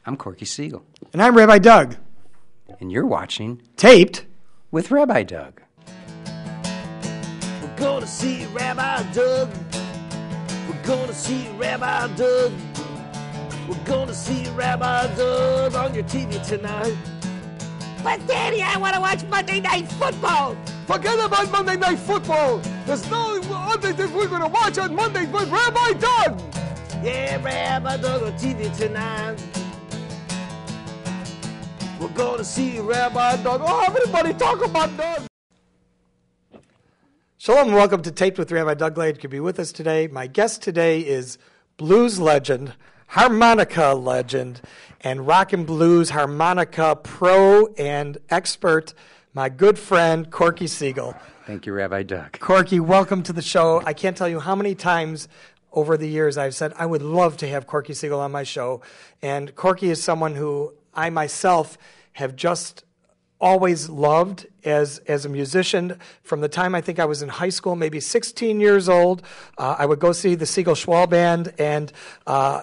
I'm Corky Siegel. And I'm Rabbi Doug. And you're watching Taped with Rabbi Doug. We're gonna see Rabbi Doug. We're gonna see Rabbi Doug. We're gonna see Rabbi Doug on your TV tonight. But Daddy, I want to watch Monday Night Football. Forget about Monday Night Football. There's no other thing we're gonna watch on Monday but Rabbi Doug. Yeah, Rabbi Doug on TV tonight. We're gonna see Rabbi Doug. Oh, everybody talk about Doug. Shalom and welcome to Taped with Rabbi Doug. Glad you could be with us today. My guest today is blues legend, harmonica legend, and rock and blues harmonica pro and expert, my good friend, Corky Siegel. Thank you, Rabbi Doug. Corky, welcome to the show. I can't tell you how many times over the years I've said I would love to have Corky Siegel on my show. And Corky is someone who I myself have just always loved as a musician. From the time I think I was in high school, maybe 16 years old, I would go see the Siegel Schwall Band, and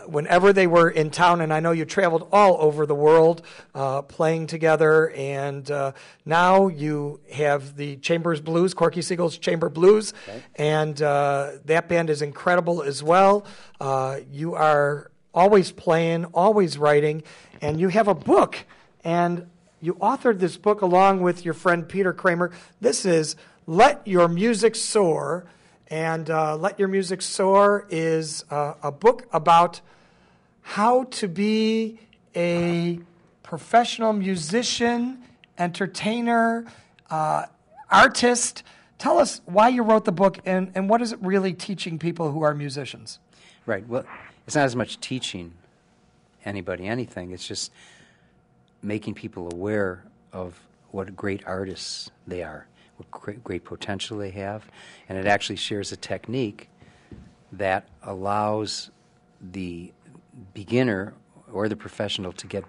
whenever they were in town, and I know you traveled all over the world playing together, and now you have the Chambers Blues, Corky Siegel's Chamber Blues, okay. And that band is incredible as well. You are always playing, always writing, and you have a book, and you authored this book along with your friend Peter Kramer. This is Let Your Music Soar, and Let Your Music Soar is a book about how to be a professional musician, entertainer, artist. Tell us why you wrote the book, and what is it really teaching people who are musicians? Right. Well, it's not as much teaching anybody anything. It's just making people aware of what great artists they are, what great potential they have, and it actually shares a technique that allows the beginner or the professional to get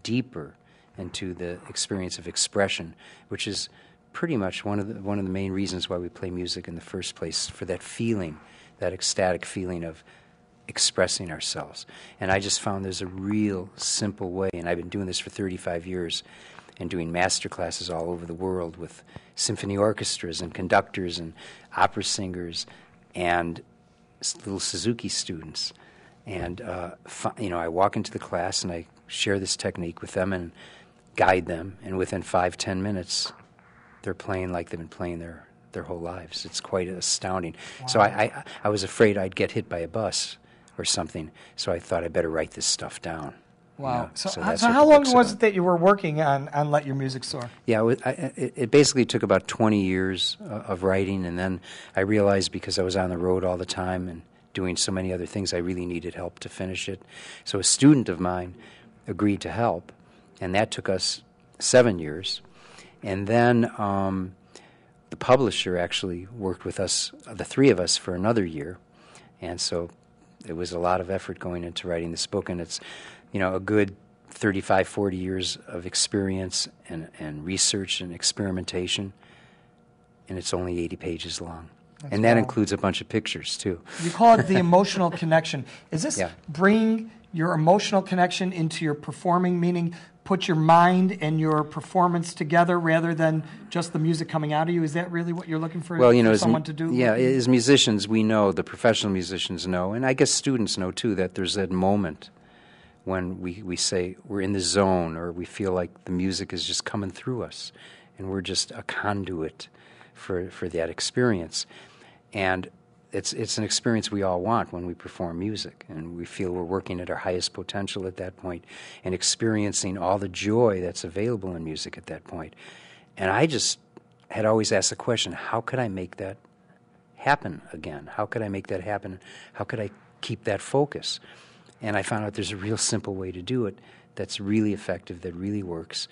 deeper into the experience of expression, which is pretty much one of the main reasons why we play music in the first place, for that feeling, that ecstatic feeling of expressing ourselves. And I just found there's a real simple way, and I've been doing this for 35 years and doing master classes all over the world with symphony orchestras and conductors and opera singers and little Suzuki students. And I walk into the class and I share this technique with them and guide them, and within 5-10 minutes they're playing like they've been playing their whole lives. It's quite astounding. Wow. So I was afraid I'd get hit by a bus or something, so I thought I better write this stuff down. Wow. You know? So how long was it that you were working on Let Your Music Soar? Yeah, it basically took about 20 years of writing, and then I realized because I was on the road all the time and doing so many other things, I really needed help to finish it. So a student of mine agreed to help, and that took us 7 years. And then the publisher actually worked with us, the three of us, for another year, and so it was a lot of effort going into writing this book, and it's, a good 35, 40 years of experience and research and experimentation, and it's only 80 pages long. That's and that wild. Includes a bunch of pictures, too. You call it the emotional connection. Is this bring your emotional connection into your performing, meaning put your mind and your performance together rather than just the music coming out of you? Is that really what you're looking for, someone to do? Yeah, as musicians, we know, the professional musicians know, and I guess students know too, that there's that moment when we say we're in the zone, or we feel like the music is just coming through us, and we're just a conduit for that experience. And it's an experience we all want when we perform music, and we feel we're working at our highest potential at that point and experiencing all the joy that's available in music at that point. And I just had always asked the question, how could I make that happen again? How could I make that happen? How could I keep that focus? And I found out there's a real simple way to do it that's really effective, that really works.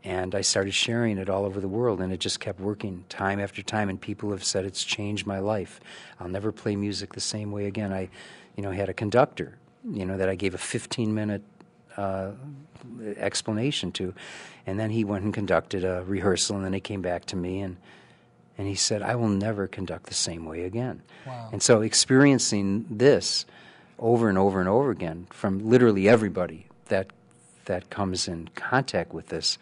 And I started sharing it all over the world, and it just kept working time after time, and people have said it's changed my life. I'll never play music the same way again. I had a conductor, that I gave a 15-minute explanation to, and then he went and conducted a rehearsal, and then he came back to me, and he said, I will never conduct the same way again. Wow. And so experiencing this over and over and over again from literally everybody that that comes in contact with this,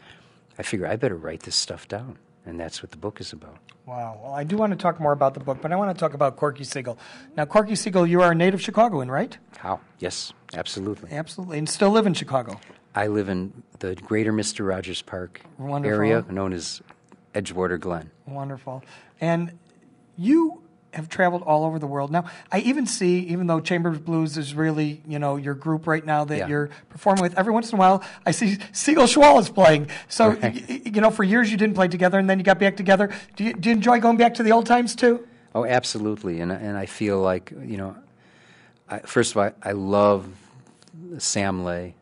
I figure I better write this stuff down. And that's what the book is about. Wow. Well, I do want to talk more about the book, but I want to talk about Corky Siegel. Now, Corky Siegel, you are a native Chicagoan, right? How? Yes, absolutely. Absolutely. And still live in Chicago. I live in the greater Mr. Rogers Park Wonderful. area known as Edgewater Glen. Wonderful. And you have traveled all over the world. Now, I even see, even though Chamber Blues is really, your group right now that you're performing with, every once in a while, I see Siegel Schwal is playing. So, right. For years you didn't play together, and then you got back together. Do you enjoy going back to the old times, too? Oh, absolutely. And I feel like, first of all, I love Sam Lay,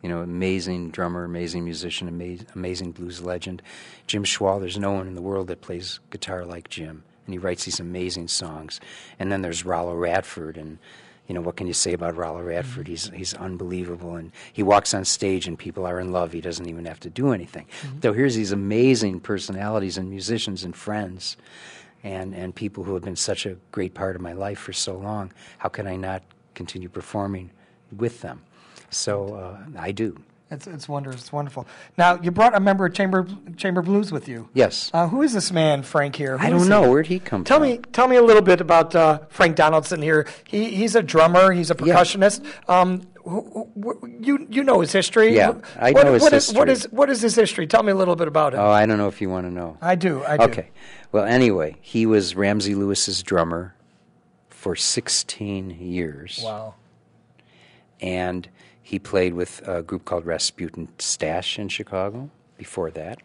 amazing drummer, amazing musician, amazing blues legend. Jim Schwal, there's no one in the world that plays guitar like Jim. And he writes these amazing songs. And then there's Rollo Radford, and what can you say about Rollo Radford? He's unbelievable, and he walks on stage and people are in love. He doesn't even have to do anything. So here's these amazing personalities and musicians and friends, and people who have been such a great part of my life for so long. How can I not continue performing with them? So I do. It's wonderful. It's wonderful. Now, you brought a member of Chamber Blues with you. Yes. Who is this man, Frank, here? I don't know. Where'd he come from? Tell me a little bit about Frank Donaldson here. He's a drummer. He's a percussionist. You know his history. Yeah, I know his history. What is his history? Tell me a little bit about it. Oh, I don't know if you want to know. I do. Okay. Well, anyway, he was Ramsey Lewis's drummer for 16 years. Wow. And he played with a group called Rasputin Stash in Chicago before that.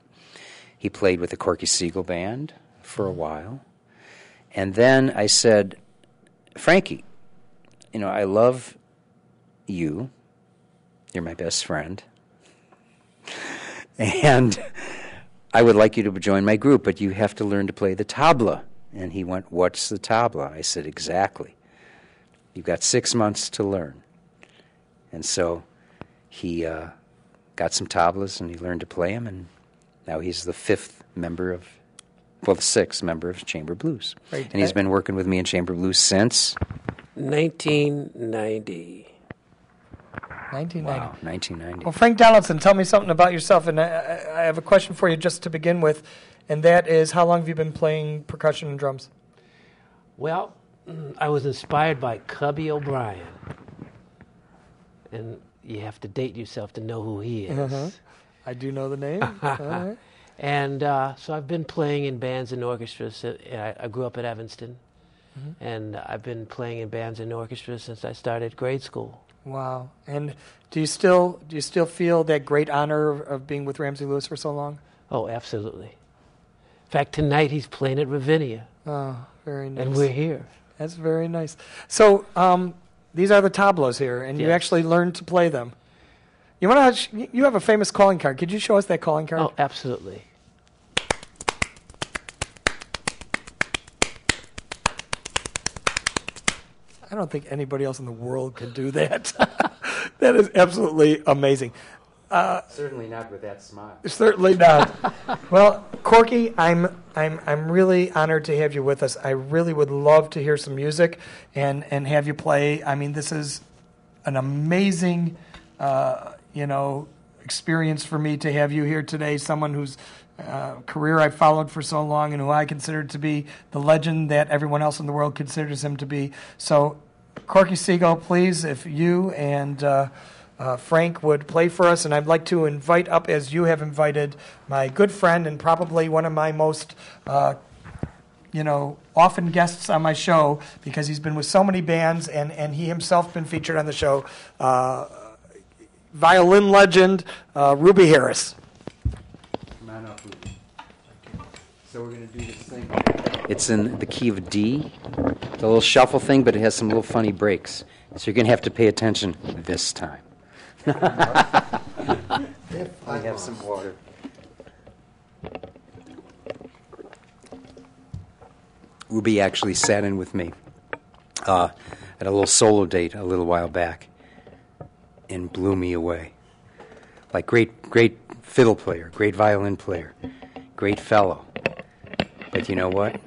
He played with the Corky Siegel Band for a while. And then I said, Frankie, I love you. You're my best friend. And I would like you to join my group, but you have to learn to play the tabla. And he went, what's the tabla? I said, exactly. You've got 6 months to learn. And so he got some tablas and he learned to play them, and now he's the sixth member of Chamber Blues. Right. And he's been working with me in Chamber Blues since 1990. 1990. Wow, 1990. Well, Frank Donaldson, tell me something about yourself. And I have a question for you just to begin with, and that is, how long have you been playing percussion and drums? Well, I was inspired by Cubby O'Brien. And you have to date yourself to know who he is. Uh-huh. I do know the name. Right. And so I've been playing in bands and orchestras. I grew up at Evanston, and I've been playing in bands and orchestras since I started grade school. Wow. And do you still feel that great honor of being with Ramsey Lewis for so long? Oh, absolutely. In fact, tonight he's playing at Ravinia. Oh, very nice. And we're here. That's very nice. So these are the tablas here, and you Yes. actually learned to play them. You have a famous calling card. Could you show us that calling card? Oh, absolutely. I don't think anybody else in the world could do that. That is absolutely amazing. Certainly not with that smile. Certainly not. Well, Corky, I'm really honored to have you with us. I really would love to hear some music and have you play. I mean, this is an amazing, experience for me to have you here today. Someone whose career I've followed for so long and who I consider to be the legend that everyone else in the world considers him to be. So, Corky Siegel, please, if you and Frank would play for us, and I'd like to invite up, as you have invited, my good friend and probably one of my most, often guests on my show, because he's been with so many bands, and he himself been featured on the show, violin legend, Ruby Harris. Come on up, Ruby. So we're going to do this thing. It's in the key of D. It's a little shuffle thing, but it has some little funny breaks. So you're going to have to pay attention this time. I have some water. Ruby actually sat in with me at a little solo date a little while back and blew me away. Like great fiddle player, great violin player, great fellow. But you know what?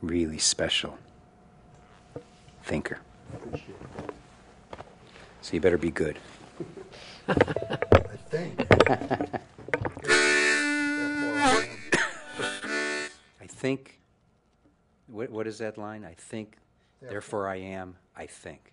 Really special thinker. So you better be good. I think. I think. What is that line? I think, therefore I am, I think.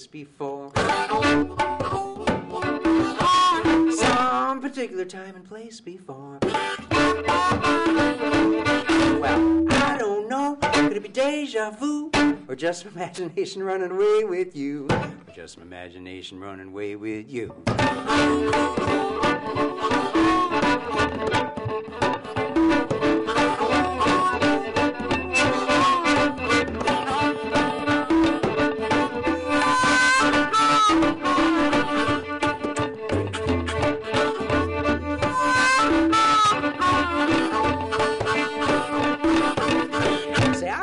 Before some particular time and place before. Well, I don't know. Could it be deja vu, or just my imagination running away with you, or just my imagination running away with you?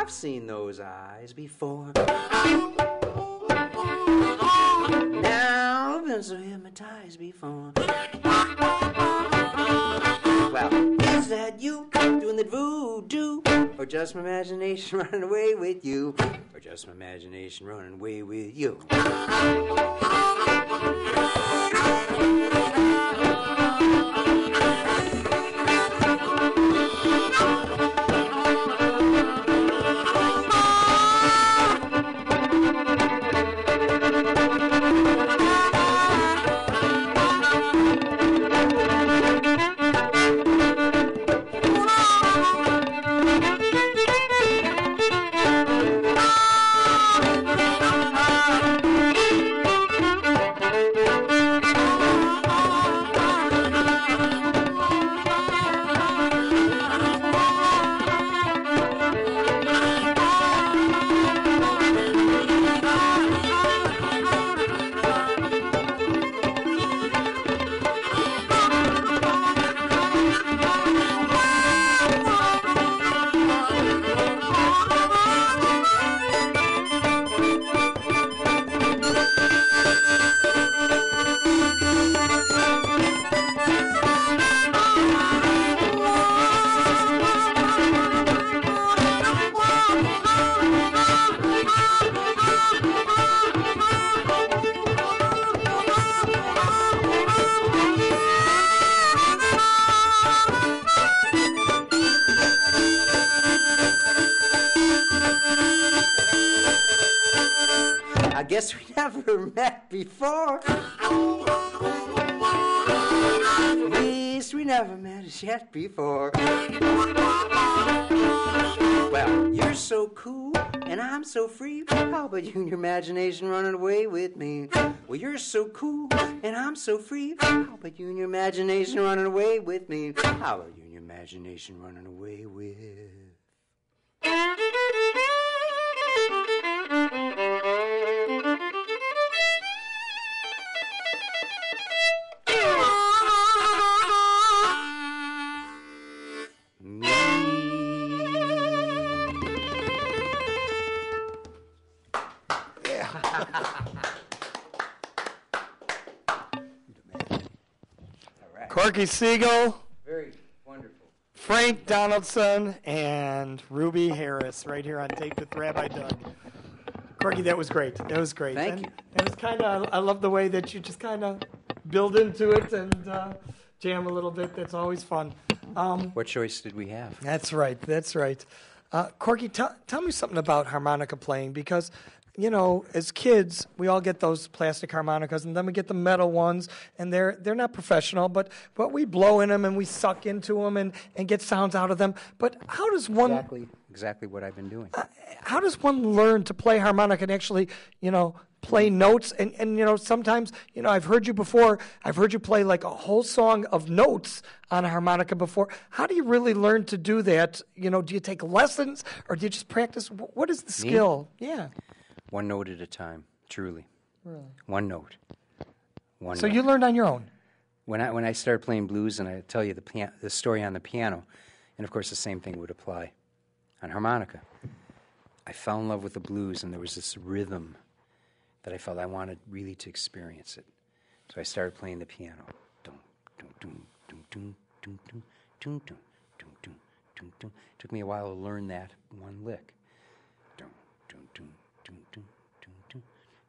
Seen those eyes before. Now I've been so hypnotized before. Well, is that you doing the voodoo, or just my imagination running away with you, or just my imagination running away with you? Guess we never met before. At least we never met as yet before. Well, you're so cool and I'm so free. How about you and your imagination running away with me? Well, you're so cool and I'm so free. How about you and your imagination running away with me? How about you and your imagination running away with? Corky Siegel, Very wonderful. Frank Donaldson, and Ruby Harris right here on Tape with Rabbi Doug. Corky, that was great. That was great. Thank you. It was kind of, I love the way that you just kind of build into it and jam a little bit. That's always fun. What choice did we have? That's right. That's right. Corky, tell me something about harmonica playing, because, you know, as kids, we all get those plastic harmonicas, and then we get the metal ones, and they're not professional, but we blow in them and we suck into them and get sounds out of them. But how does one... Exactly. exactly what I've been doing. How does one learn to play harmonica and actually, play notes? And sometimes, I've heard you before. I've heard you play like a whole song of notes on a harmonica before. How do you really learn to do that? Do you take lessons or do you just practice? What is the skill? Yeah. One note at a time, truly. Really? One note. So you learned on your own? When I started playing blues, and I tell you the story on the piano, and of course the same thing would apply on harmonica. I fell in love with the blues, and there was this rhythm that I felt I wanted really to experience it. So I started playing the piano. Took me a while to learn that one lick. And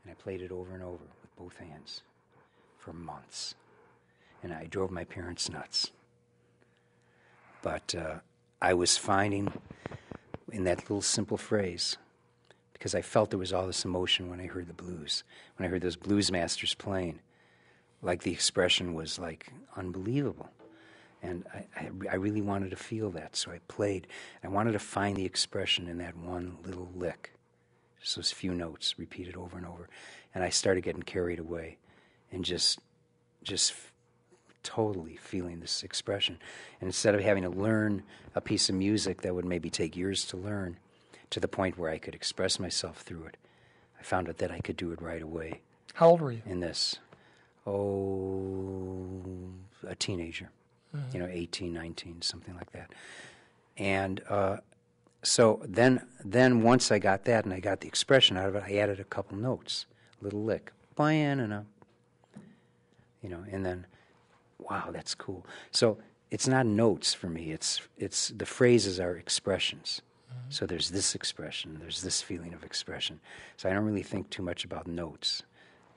I played it over and over with both hands for months. And I drove my parents nuts. But I was finding in that little simple phrase, because I felt there was all this emotion when I heard the blues, when I heard those blues masters playing, like the expression was like unbelievable. And I really wanted to feel that, so I played. I wanted to find the expression in that one little lick, just those few notes repeated over and over. And I started getting carried away and just totally feeling this expression. And instead of having to learn a piece of music that would maybe take years to learn, to the point where I could express myself through it, I found out that I could do it right away. How old were you? In this, a teenager, 18, 19, something like that. And so then once I got that and I got the expression out of it, I added a couple notes, a little lick, and then, wow, that's cool. So it's not notes for me. It's the phrases are expressions. So there's this expression, there's this feeling of expression. So I don't really think too much about notes,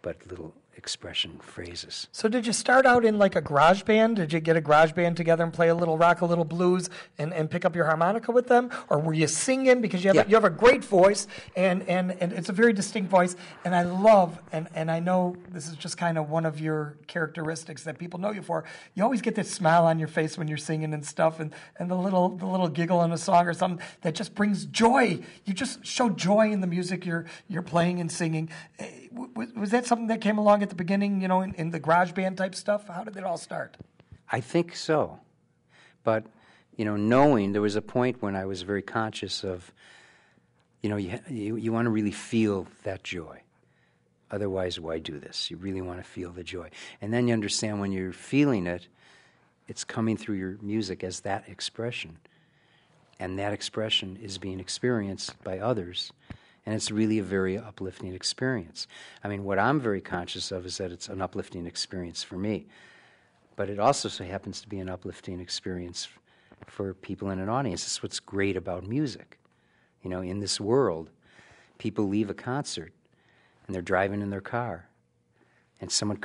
but little expression phrases. So did you start out in like a garage band? Did you get a garage band together and play a little rock, a little blues, and pick up your harmonica with them? Or were you singing? Because you have a great voice, and it's a very distinct voice. And I love, and I know this is just kind of one of your characteristics that people know you for. You always get this smile on your face when you're singing and stuff, and the little giggle in a song or something that just brings joy. You just show joy in the music you're playing and singing. Was that something that came along at the beginning, in the garage band type stuff? How did it all start? I think so. But, knowing there was a point when I was very conscious of, you want to really feel that joy. Otherwise, why do this? You really want to feel the joy. And then you understand when you're feeling it, it's coming through your music as that expression. And that expression is being experienced by others. And it's really a very uplifting experience. I mean, what I'm very conscious of is that it's an uplifting experience for me. But it also so happens to be an uplifting experience for people in an audience. That's what's great about music. In this world, people leave a concert and they're driving in their car. And someone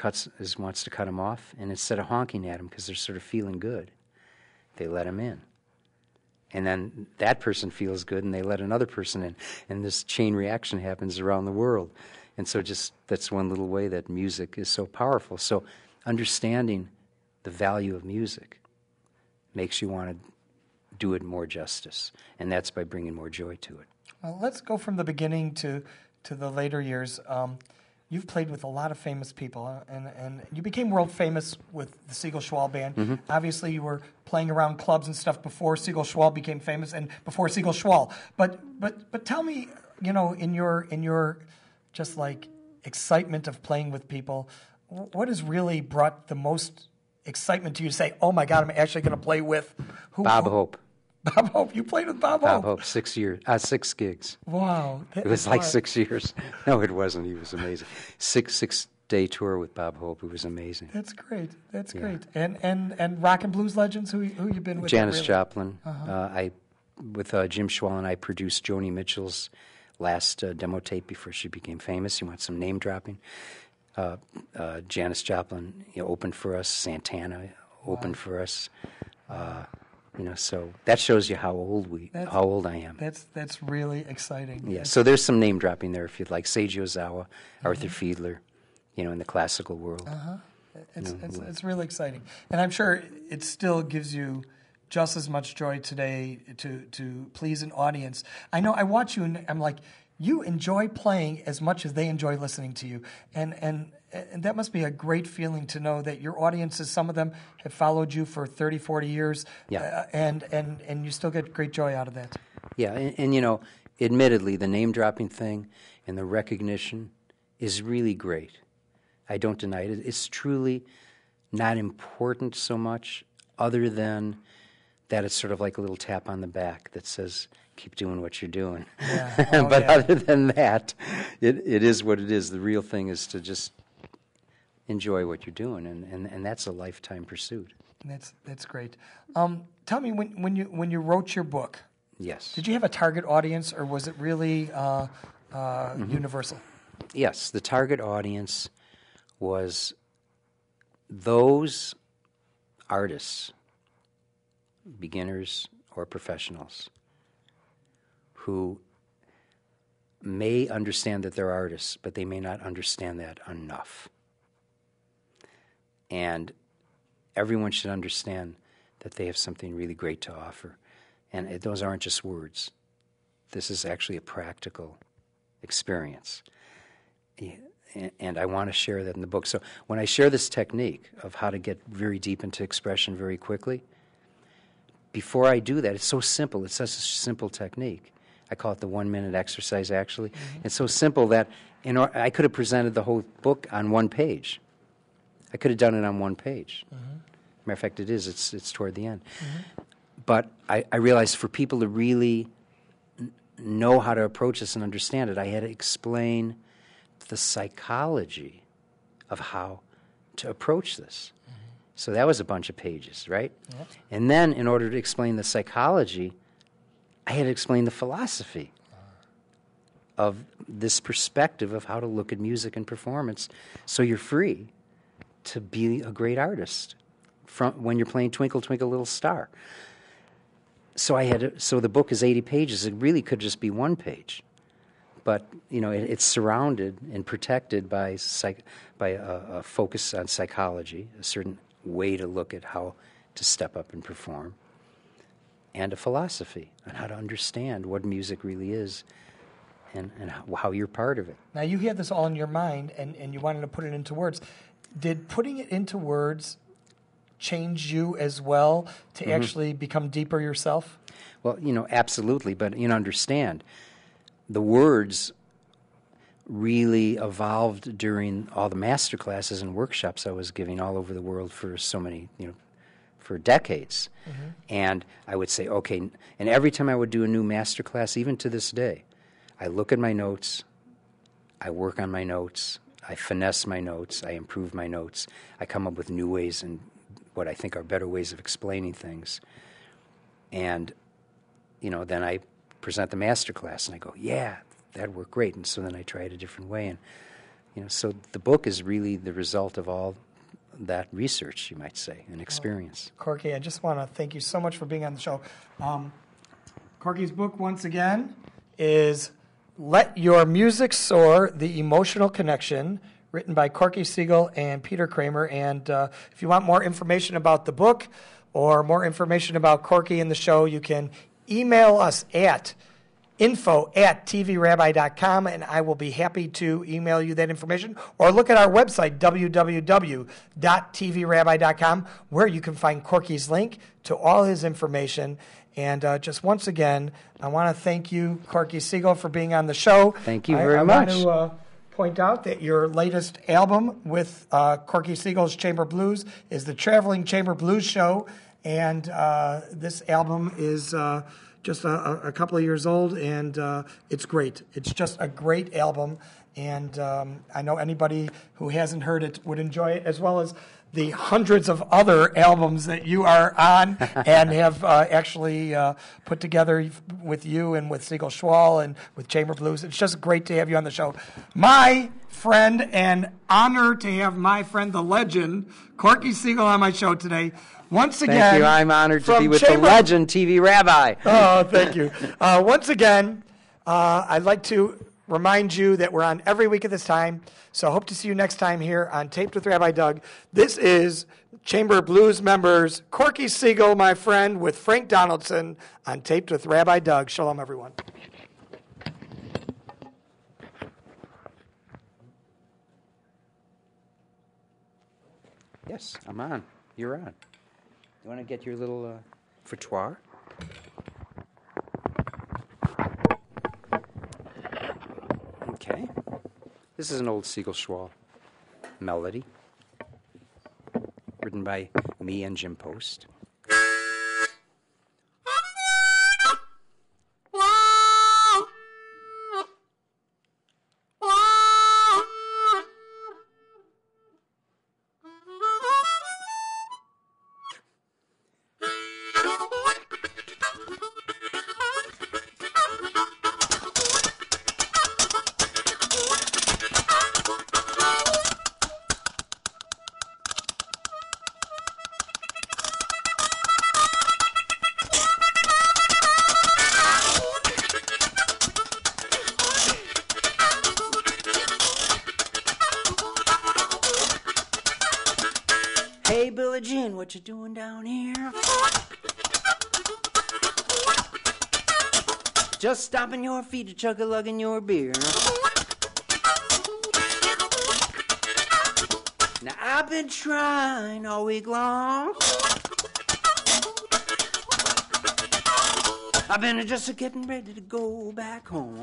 wants to cut them off. And instead of honking at them because they're sort of feeling good, they let them in. And then that person feels good, and they let another person in. And this chain reaction happens around the world. And so that's one little way that music is so powerful. So understanding the value of music makes you want to do it more justice. And that's by bringing more joy to it. Well, let's go from the beginning to the later years. You've played with a lot of famous people, and you became world famous with the Siegel-Schwall Band. Mm-hmm. Obviously, you were playing around clubs and stuff before Siegel-Schwall became famous, and before Siegel-Schwall. But tell me, in your just like excitement of playing with people, what has really brought the most excitement to you to say, "Oh my God, I'm actually going to play with Bob Hope." Bob Hope. You played with Bob Hope? Bob Hope, 6 years, 6 gigs. Wow. It was like 6 years. No, it wasn't. He was amazing. Six-day tour with Bob Hope. It was amazing. That's great. That's great. And rock and blues legends, who you been with? Janis Joplin. With Jim Schwall and I produced Joni Mitchell's last demo tape before she became famous. You want some name dropping? Janis Joplin opened for us. Santana opened for us. So that shows you how old I am. That's really exciting. Yeah. So there's some name dropping there if you'd like. Seiji Ozawa, Arthur Fiedler, in the classical world. It's really exciting, and I'm sure it still gives you just as much joy today to please an audience. I know I watch you and I'm like, you enjoy playing as much as they enjoy listening to you. And that must be a great feeling to know that your audiences, some of them have followed you for 30, 40 years, and you still get great joy out of that. Yeah, and you know, admittedly, the name-dropping thing and the recognition is really great. I don't deny it. It's truly not important so much other than that it's sort of like a little tap on the back that says, keep doing what you're doing. Yeah. Oh, but other than that, it is what it is. The real thing is to just enjoy what you're doing, and that's a lifetime pursuit. That's great. Tell me, when you wrote your book, yes, did you have a target audience, or was it really universal? Yes, the target audience was those artists, beginners or professionals, who may understand that they're artists, but they may not understand that enough. And everyone should understand that they have something really great to offer. And those aren't just words. This is actually a practical experience. And I want to share that in the book. So when I share this technique of how to get very deep into expression very quickly, before I do that, it's so simple. It's such a simple technique. I call it the 1-minute exercise, actually. Mm-hmm. It's so simple that I could have presented the whole book on one page. I could have done it on one page. Mm-hmm. Matter of fact, it's toward the end. Mm-hmm. But I realized for people to really know how to approach this and understand it, I had to explain the psychology of how to approach this. Mm-hmm. So that was a bunch of pages, right? Yep. And then in order to explain the psychology, I had to explain the philosophy of this perspective of how to look at music and performance so you're free to be a great artist from when you're playing Twinkle, Twinkle, Little Star. So the book is 80 pages. It really could just be one page. But, it's surrounded and protected by a focus on psychology, a certain way to look at how to step up and perform, and a philosophy on how to understand what music really is and how you're part of it. Now, you had this all in your mind, and you wanted to put it into words. Did putting it into words change you as well to mm-hmm. actually become deeper yourself? Well, absolutely. But, understand, the words really evolved during all the master classes and workshops I was giving all over the world for so many, for decades. Mm-hmm. And I would say, okay, and every time I would do a new master class, even to this day, I look at my notes, I work on my notes, I finesse my notes, I improve my notes, I come up with new ways and what I think are better ways of explaining things. And, then I present the master class and I go, yeah, that worked great. And so then I try it a different way. And, so the book is really the result of all that research, you might say, and experience. Corky, I just want to thank you so much for being on the show. Corky's book, once again, is Let Your Music Soar, The Emotional Connection, written by Corky Siegel and Peter Kramer. And if you want more information about the book or more information about Corky and the show, you can email us at info@tvrabbi.com, and I will be happy to email you that information. Or look at our website, www.tvrabbi.com, where you can find Corky's link to all his information. And just once again, I want to thank you, Corky Siegel, for being on the show. Thank you very much. I want to point out that your latest album with Corky Siegel's Chamber Blues is the Traveling Chamber Blues Show. And this album is just a couple of years old, and it's great. It's just a great album, and I know anybody who hasn't heard it would enjoy it, as well as the hundreds of other albums that you are on and have actually put together with you and with Siegel Schwall and with Chamber Blues. It's just great to have you on the show. My friend, and honor to have my friend, the legend, Corky Siegel, on my show today. Once again, thank you. I'm honored to be with the legend, TV Rabbi. Oh, thank you. Once again, I'd like to remind you that we're on every week at this time, so I hope to see you next time here on Taped with Rabbi Doug. This is Chamber Blues members Corky Siegel, my friend, with Frank Donaldson on Taped with Rabbi Doug. Shalom, everyone. Yes, I'm on. You're on. You want to get your little frottoir? Okay. This is an old Siegel Schwall melody, written by me and Jim Post. Hey, Billie Jean, what you doing down here? Just stomping your feet to chug-a-lugging your beer. Now, I've been trying all week long. I've been just getting ready to go back home.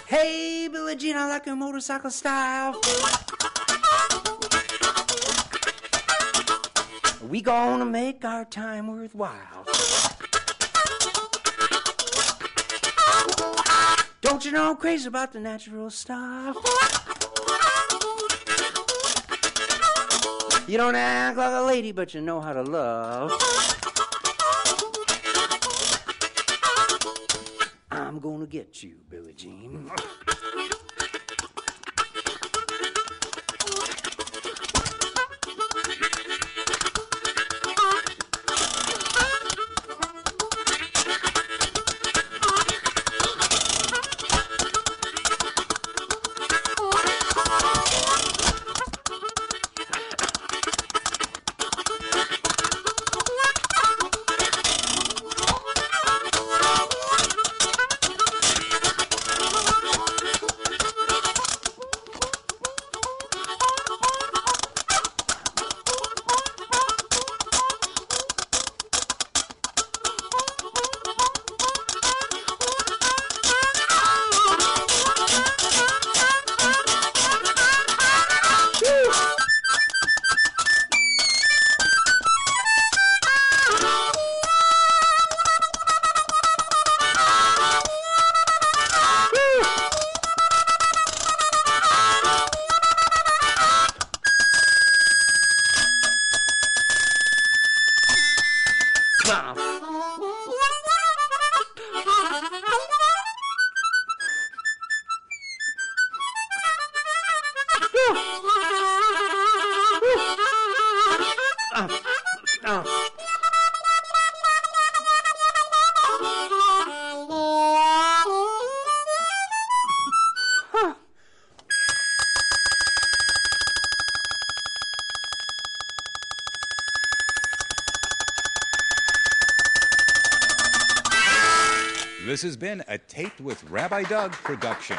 Hey, Billie Jean, I like your motorcycle style. We gonna make our time worthwhile. Don't you know I'm crazy about the natural stuff? You don't act like a lady, but you know how to love. I'm gonna get you, Billie Jean. This has been a Taped with Rabbi Doug production.